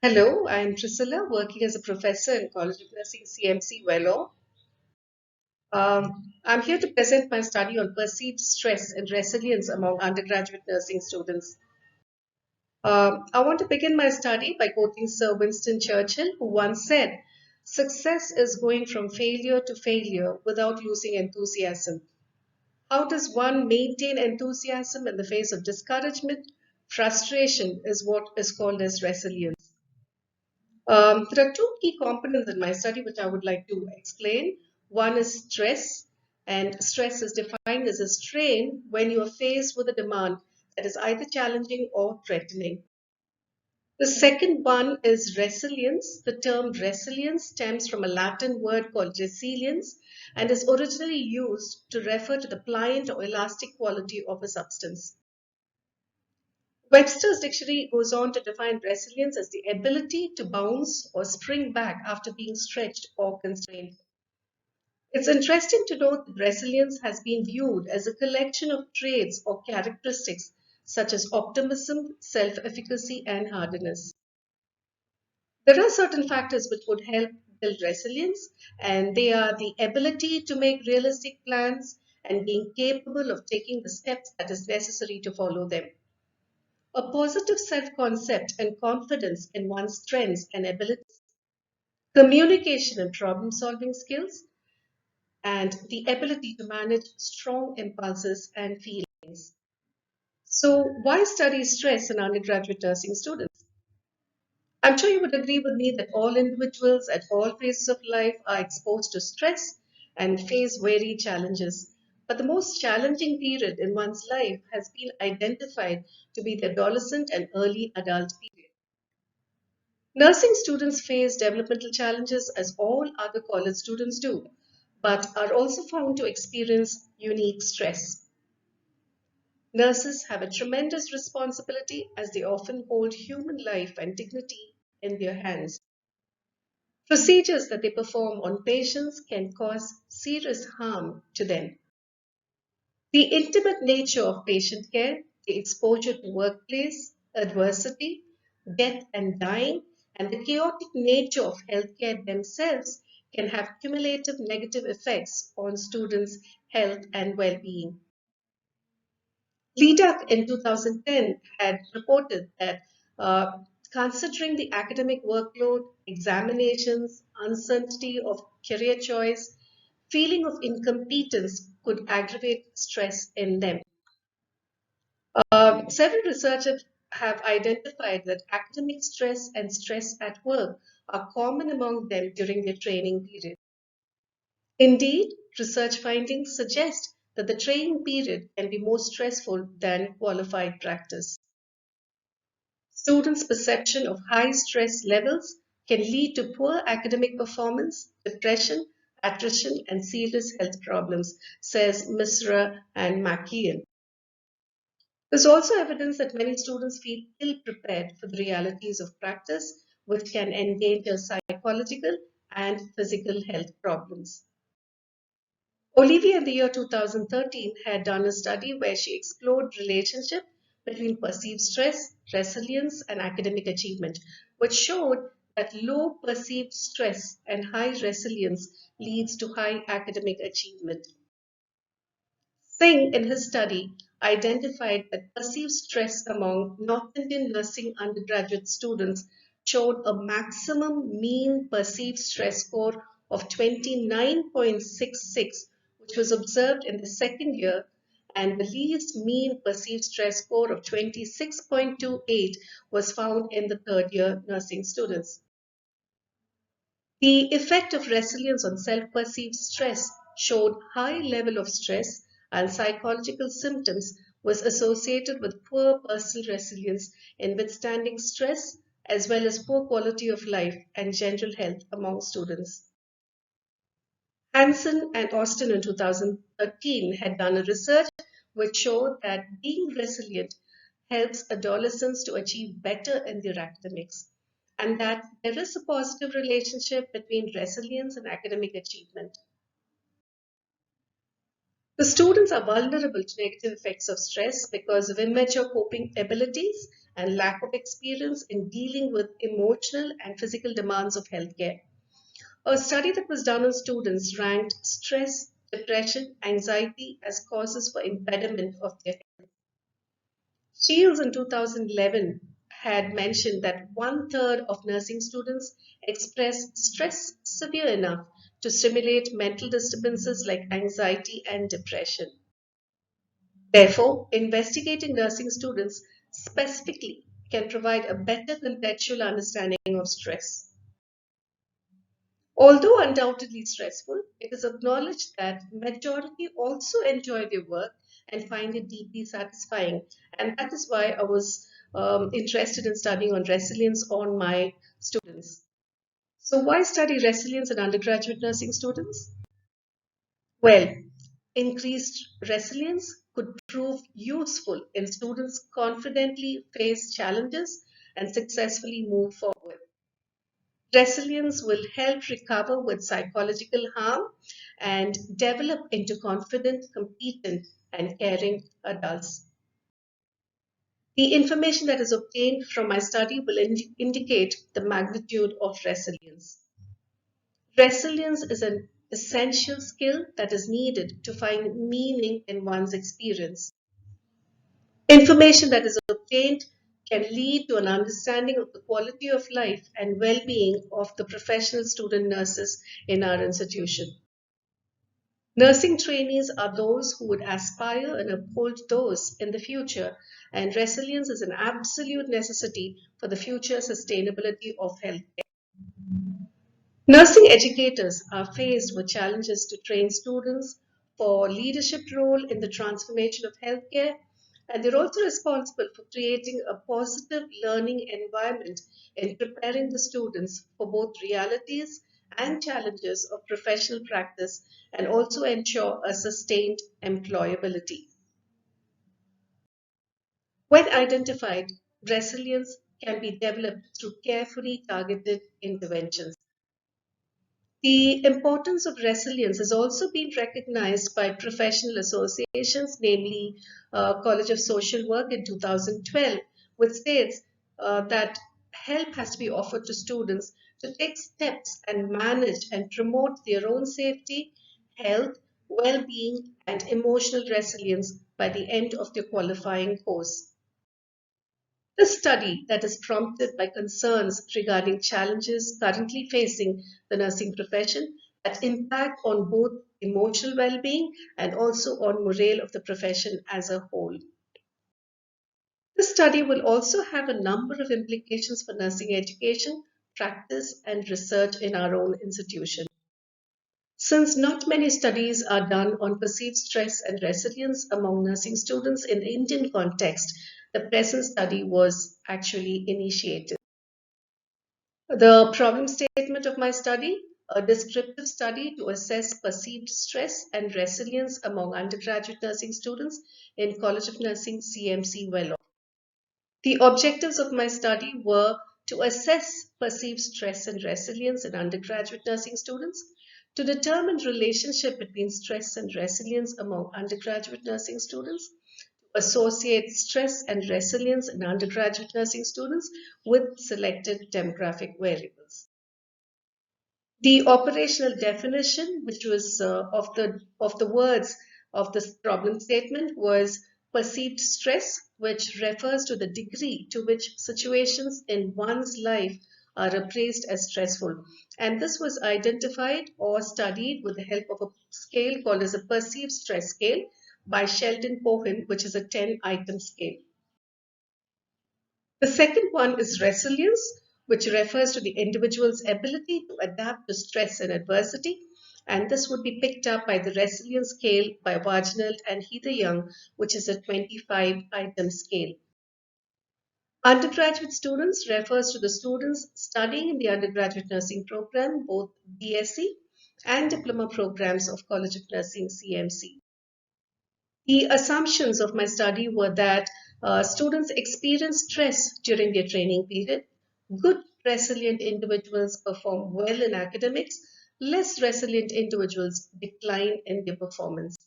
Hello, I'm Priscilla, working as a professor in College of Nursing CMC Vellore. I'm here to present my study on perceived stress and resilience among undergraduate nursing students. I want to begin my study by quoting Sir Winston Churchill, who once said, "Success is going from failure to failure without losing enthusiasm." How does one maintain enthusiasm in the face of discouragement? Frustration is what is called as resilience. There are two key components in my study which I would like to explain. One is stress, and stress is defined as a strain when you are faced with a demand that is either challenging or threatening. The second one is resilience. The term resilience stems from a Latin word called resilience and is originally used to refer to the pliant or elastic quality of a substance. Webster's dictionary goes on to define resilience as the ability to bounce or spring back after being stretched or constrained. It's interesting to note that resilience has been viewed as a collection of traits or characteristics such as optimism, self-efficacy, and hardiness. There are certain factors which would help build resilience, and they are the ability to make realistic plans and being capable of taking the steps that is necessary to follow them. A positive self concept and confidence in one's strengths and abilities, communication and problem solving skills, and the ability to manage strong impulses and feelings. So, why study stress in undergraduate nursing students? I'm sure you would agree with me that all individuals at all phases of life are exposed to stress and face varied challenges. But the most challenging period in one's life has been identified to be the adolescent and early adult period. Nursing students face developmental challenges as all other college students do, but are also found to experience unique stress. Nurses have a tremendous responsibility as they often hold human life and dignity in their hands. Procedures that they perform on patients can cause serious harm to them. The intimate nature of patient care, the exposure to workplace, adversity, death and dying, and the chaotic nature of healthcare themselves can have cumulative negative effects on students' health and well-being. LEDAC in 2010 had reported that considering the academic workload, examinations, uncertainty of career choice, feeling of incompetence could aggravate stress in them. Several researchers have identified that academic stress and stress at work are common among them during their training period. Indeed, research findings suggest that the training period can be more stressful than qualified practice. Students' perception of high stress levels can lead to poor academic performance, depression, attrition, and serious health problems, says Misra and McKeon. There's also evidence that many students feel ill prepared for the realities of practice, which can endanger psychological and physical health problems. Olivia in the year 2013 had done a study where she explored relationship between perceived stress, resilience, and academic achievement, which showed that low perceived stress and high resilience leads to high academic achievement. Singh, in his study, identified that perceived stress among North Indian nursing undergraduate students showed a maximum mean perceived stress score of 29.66, which was observed in the second year, and the least mean perceived stress score of 26.28 was found in the third year nursing students. The effect of resilience on self-perceived stress showed high level of stress and psychological symptoms was associated with poor personal resilience in withstanding stress as well as poor quality of life and general health among students. Hansen and Austin in 2013 had done a research which showed that being resilient helps adolescents to achieve better in their academics, and that there is a positive relationship between resilience and academic achievement. The students are vulnerable to negative effects of stress because of immature coping abilities and lack of experience in dealing with emotional and physical demands of healthcare. A study that was done on students ranked stress, depression, anxiety as causes for impediment of their health. Shields in 2011 had mentioned that one-third of nursing students express stress severe enough to stimulate mental disturbances like anxiety and depression. Therefore, investigating nursing students specifically can provide a better contextual understanding of stress. Although undoubtedly stressful, it is acknowledged that majority also enjoy their work and find it deeply satisfying. And that is why I was interested in studying on resilience on my students. So why study resilience in undergraduate nursing students? Well, increased resilience could prove useful in students confidently face challenges and successfully move forward. Resilience will help recover with psychological harm and develop into confident, competent, and caring adults. The information that is obtained from my study will indicate the magnitude of resilience. Resilience is an essential skill that is needed to find meaning in one's experience. Information that is obtained can lead to an understanding of the quality of life and well-being of the professional student nurses in our institution. Nursing trainees are those who would aspire and uphold those in the future, and resilience is an absolute necessity for the future sustainability of health. Nursing educators are faced with challenges to train students for leadership role in the transformation of healthcare, and they're also responsible for creating a positive learning environment in preparing the students for both realities and challenges of professional practice and also ensure a sustained employability. When identified, resilience can be developed through carefully targeted interventions. The importance of resilience has also been recognized by professional associations, namely College of Social Work in 2012, which states that help has to be offered to students to take steps and manage and promote their own safety, health, well-being, and emotional resilience by the end of their qualifying course. The study that is prompted by concerns regarding challenges currently facing the nursing profession that impact on both emotional well-being and also on morale of the profession as a whole. This study will also have a number of implications for nursing education, practice, and research in our own institution. Since not many studies are done on perceived stress and resilience among nursing students in the Indian context, the present study was actually initiated. The problem statement of my study, a descriptive study to assess perceived stress and resilience among undergraduate nursing students in College of Nursing CMC Vellore. The objectives of my study were to assess perceived stress and resilience in undergraduate nursing students, to determine relationship between stress and resilience among undergraduate nursing students, to associate stress and resilience in undergraduate nursing students with selected demographic variables. The operational definition, which was of the words of this problem statement, was perceived stress, which refers to the degree to which situations in one's life are appraised as stressful. And this was identified or studied with the help of a scale called as a perceived stress scale by Sheldon Cohen, which is a 10-item scale. The second one is resilience, which refers to the individual's ability to adapt to stress and adversity. And this would be picked up by the resilience scale by Wajnald and Heather Young, which is a 25-item scale. Undergraduate students refers to the students studying in the undergraduate nursing program, both BSc and diploma programs of College of Nursing CMC. The assumptions of my study were that students experience stress during their training period. Good, resilient individuals perform well in academics. Less resilient individuals decline in their performance.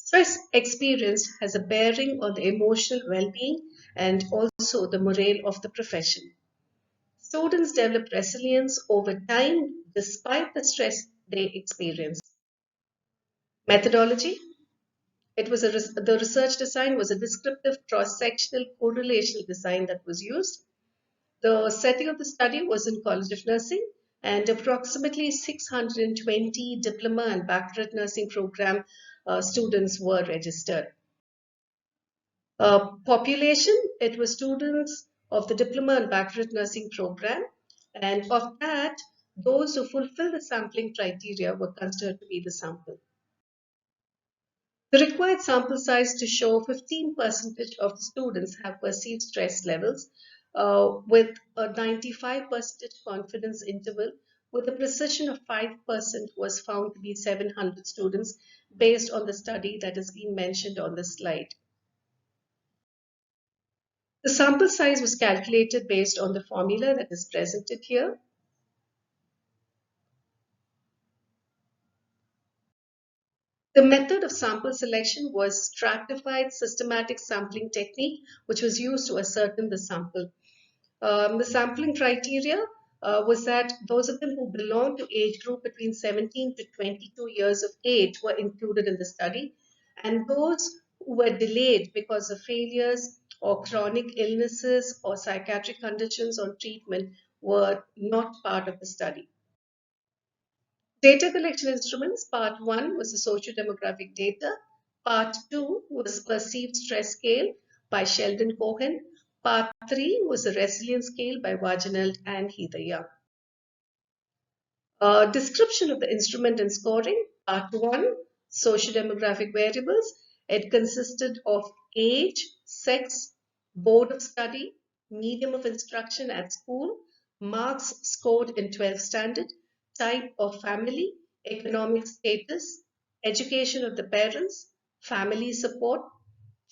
Stress experience has a bearing on the emotional well-being and also the morale of the profession. Students develop resilience over time despite the stress they experience. Methodology. The research design was a descriptive cross-sectional correlational design that was used. The setting of the study was in College of Nursing, and approximately 620 diploma and baccalaureate nursing program students were registered. Population, it was students of the diploma and baccalaureate nursing program, and of that, those who fulfill the sampling criteria were considered to be the sample. The required sample size to show 15% of the students have perceived stress levels with a 95% confidence interval with a precision of 5% was found to be 700 students based on the study that has been mentioned on the slide. The sample size was calculated based on the formula that is presented here. The method of sample selection was stratified systematic sampling technique, which was used to ascertain the sample. The sampling criteria was that those of them who belonged to age group between 17 to 22 years of age were included in the study, and those who were delayed because of failures or chronic illnesses or psychiatric conditions on treatment were not part of the study. Data collection instruments, part 1 was the socio-demographic data, part 2 was perceived stress scale by Sheldon Cohen, part 3 was the resilience scale by Wageneld and Heather Young. Description of the instrument and scoring, part 1, socio-demographic variables. It consisted of age, sex, board of study, medium of instruction at school, marks scored in 12th standard, type of family, economic status, education of the parents, family support,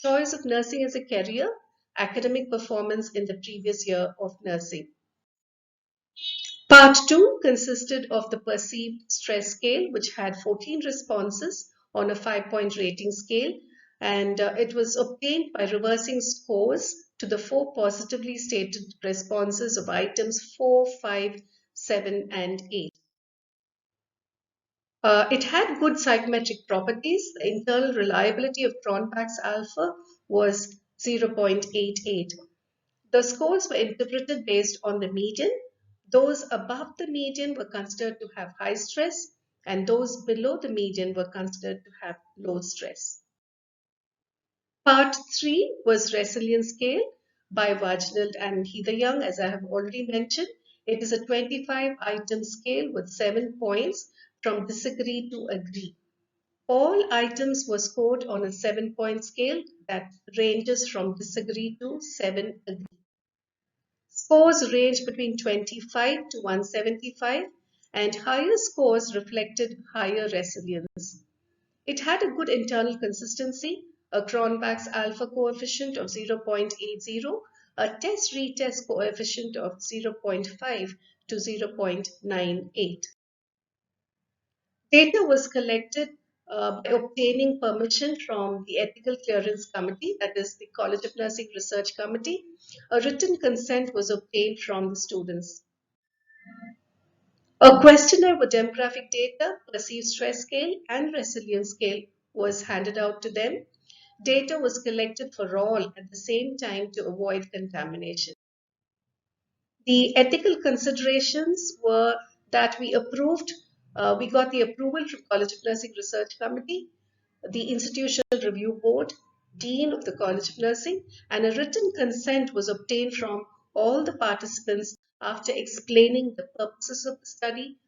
choice of nursing as a career, academic performance in the previous year of nursing. Part 2 consisted of the perceived stress scale, which had 14 responses on a 5-point rating scale, and it was obtained by reversing scores to the 4 positively stated responses of items 4, 5, 7, and 8. It had good psychometric properties. The internal reliability of Cronbach's alpha was 0.88. The scores were interpreted based on the median. Those above the median were considered to have high stress, and those below the median were considered to have low stress. Part 3 was resilience scale by Wageneld and Heather Young, as I have already mentioned. It is a 25-item scale with 7 points from disagree to agree. All items were scored on a 7-point scale that ranges from disagree to 7 agree. Scores ranged between 25 to 175, and higher scores reflected higher resilience. It had a good internal consistency, a Cronbach's alpha coefficient of 0.80, a test-retest coefficient of 0.5 to 0.98. Data was collected by obtaining permission from the Ethical Clearance Committee, that is the College of Nursing Research Committee. A written consent was obtained from the students. A questionnaire with demographic data, perceived stress scale, and resilience scale was handed out to them. Data was collected for all at the same time to avoid contamination. The ethical considerations were that we got the approval from College of Nursing Research Committee, the Institutional Review Board, Dean of the College of Nursing, and a written consent was obtained from all the participants after explaining the purposes of the study,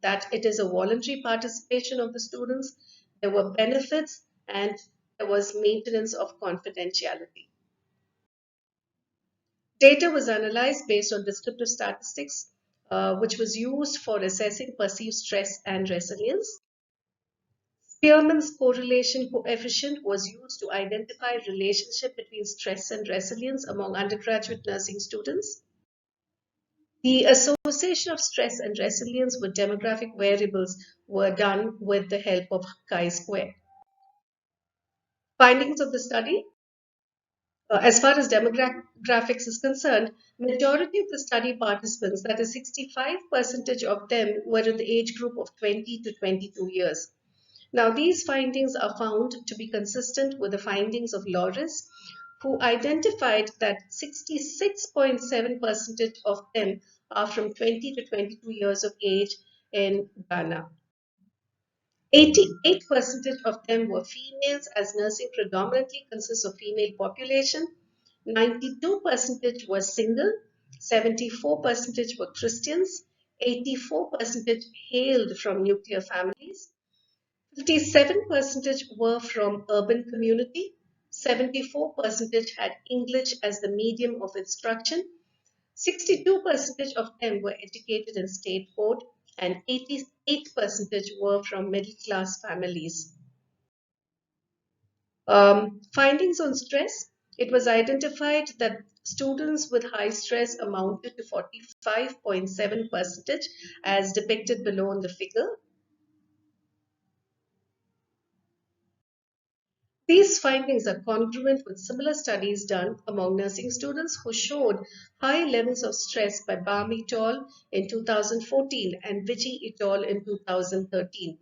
that it is a voluntary participation of the students, there were benefits, and there was maintenance of confidentiality. Data was analyzed based on descriptive statistics, which was used for assessing perceived stress and resilience. Spearman's correlation coefficient was used to identify relationship between stress and resilience among undergraduate nursing students. The association of stress and resilience with demographic variables were done with the help of chi-square. Findings of the study. As far as demographics is concerned, majority of the study participants, that is 65% of them, were in the age group of 20 to 22 years. Now, these findings are found to be consistent with the findings of Loris, who identified that 66.7% of them are from 20 to 22 years of age in Ghana. 88% of them were females, as nursing predominantly consists of female population. 92% were single, 74% were Christians, 84% hailed from nuclear families, 57% were from urban community, 74% had English as the medium of instruction, 62% of them were educated in state board, and 88% were from middle class families. Findings on stress. It was identified that students with high stress amounted to 45.7%, as depicted below in the figure. These findings are congruent with similar studies done among nursing students who showed high levels of stress by Baum et al. In 2014 and Vijay et al. In 2013.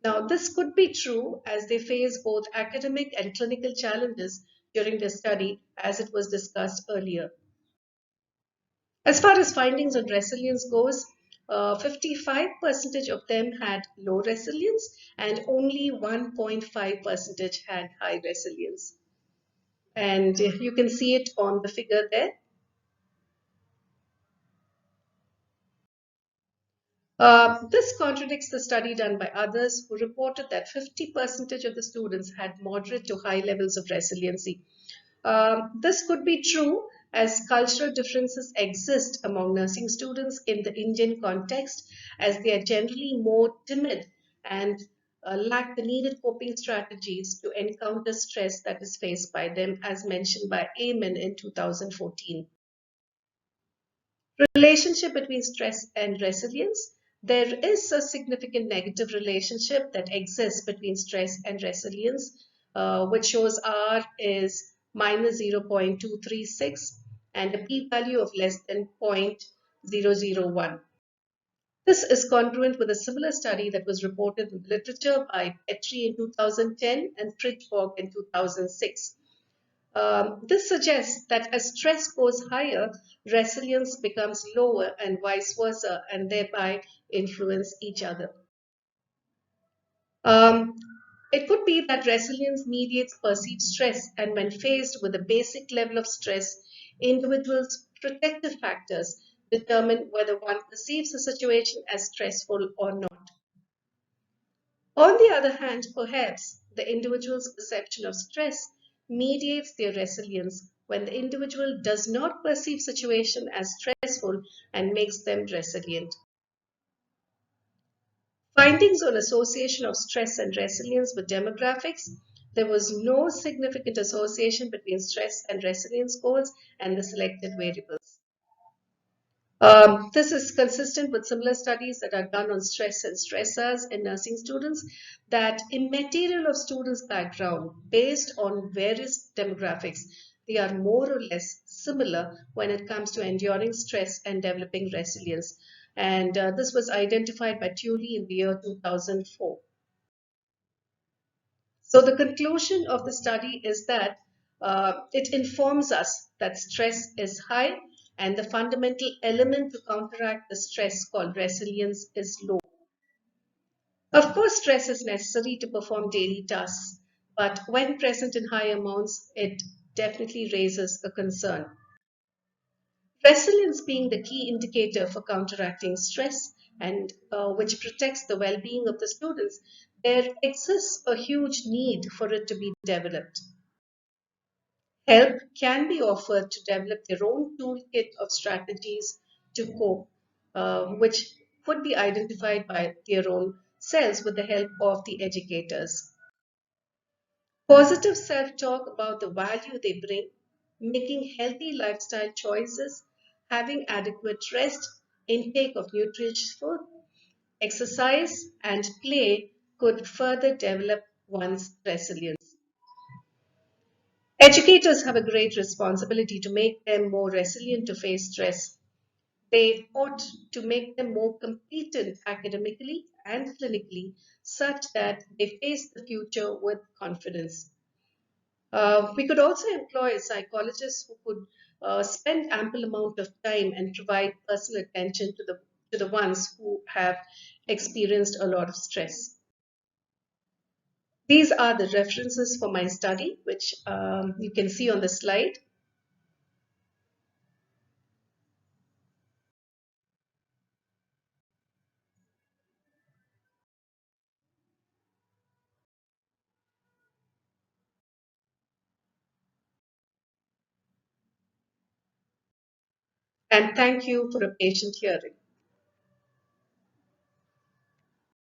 Now, this could be true as they face both academic and clinical challenges during the study, as it was discussed earlier. As far as findings on resilience goes, 55% of them had low resilience and only 1.5% had high resilience. And you can see it on the figure there. This contradicts the study done by others who reported that 50% of the students had moderate to high levels of resiliency. This could be true as cultural differences exist among nursing students in the Indian context, as they are generally more timid and lack the needed coping strategies to encounter stress that is faced by them, as mentioned by Amen in 2014. Relationship between stress and resilience. There is a significant negative relationship that exists between stress and resilience, which shows R is minus 0.236 and a p-value of less than 0.001. This is congruent with a similar study that was reported in the literature by Petrie in 2010 and Fridborg in 2006. This suggests that as stress goes higher, resilience becomes lower and vice versa, and thereby influence each other. Um, it could be that resilience mediates perceived stress, and when faced with a basic level of stress, individuals' protective factors determine whether one perceives a situation as stressful or not. On the other hand, perhaps the individual's perception of stress mediates their resilience when the individual does not perceive situation as stressful and makes them resilient. Findings on association of stress and resilience with demographics. There was no significant association between stress and resilience scores and the selected variables. This is consistent with similar studies that are done on stress and stressors in nursing students, that immaterial of students' background based on various demographics, they are more or less similar when it comes to enduring stress and developing resilience. And this was identified by Tuley in the year 2004. So the conclusion of the study is that it informs us that stress is high and the fundamental element to counteract the stress called resilience is low. Of course, stress is necessary to perform daily tasks, but when present in high amounts, it definitely raises a concern. Resilience being the key indicator for counteracting stress and which protects the well-being of the students, there exists a huge need for it to be developed. Help can be offered to develop their own toolkit of strategies to cope, which could be identified by their own selves with the help of the educators. Positive self-talk about the value they bring, making healthy lifestyle choices, having adequate rest, intake of nutritious food, exercise, and play could further develop one's resilience. Educators have a great responsibility to make them more resilient to face stress. They ought to make them more competent academically and clinically such that they face the future with confidence. We could also employ psychologists who could spend ample amount of time and provide personal attention to the ones who have experienced a lot of stress. These are the references for my study, which you can see on the slide. And thank you for a patient hearing.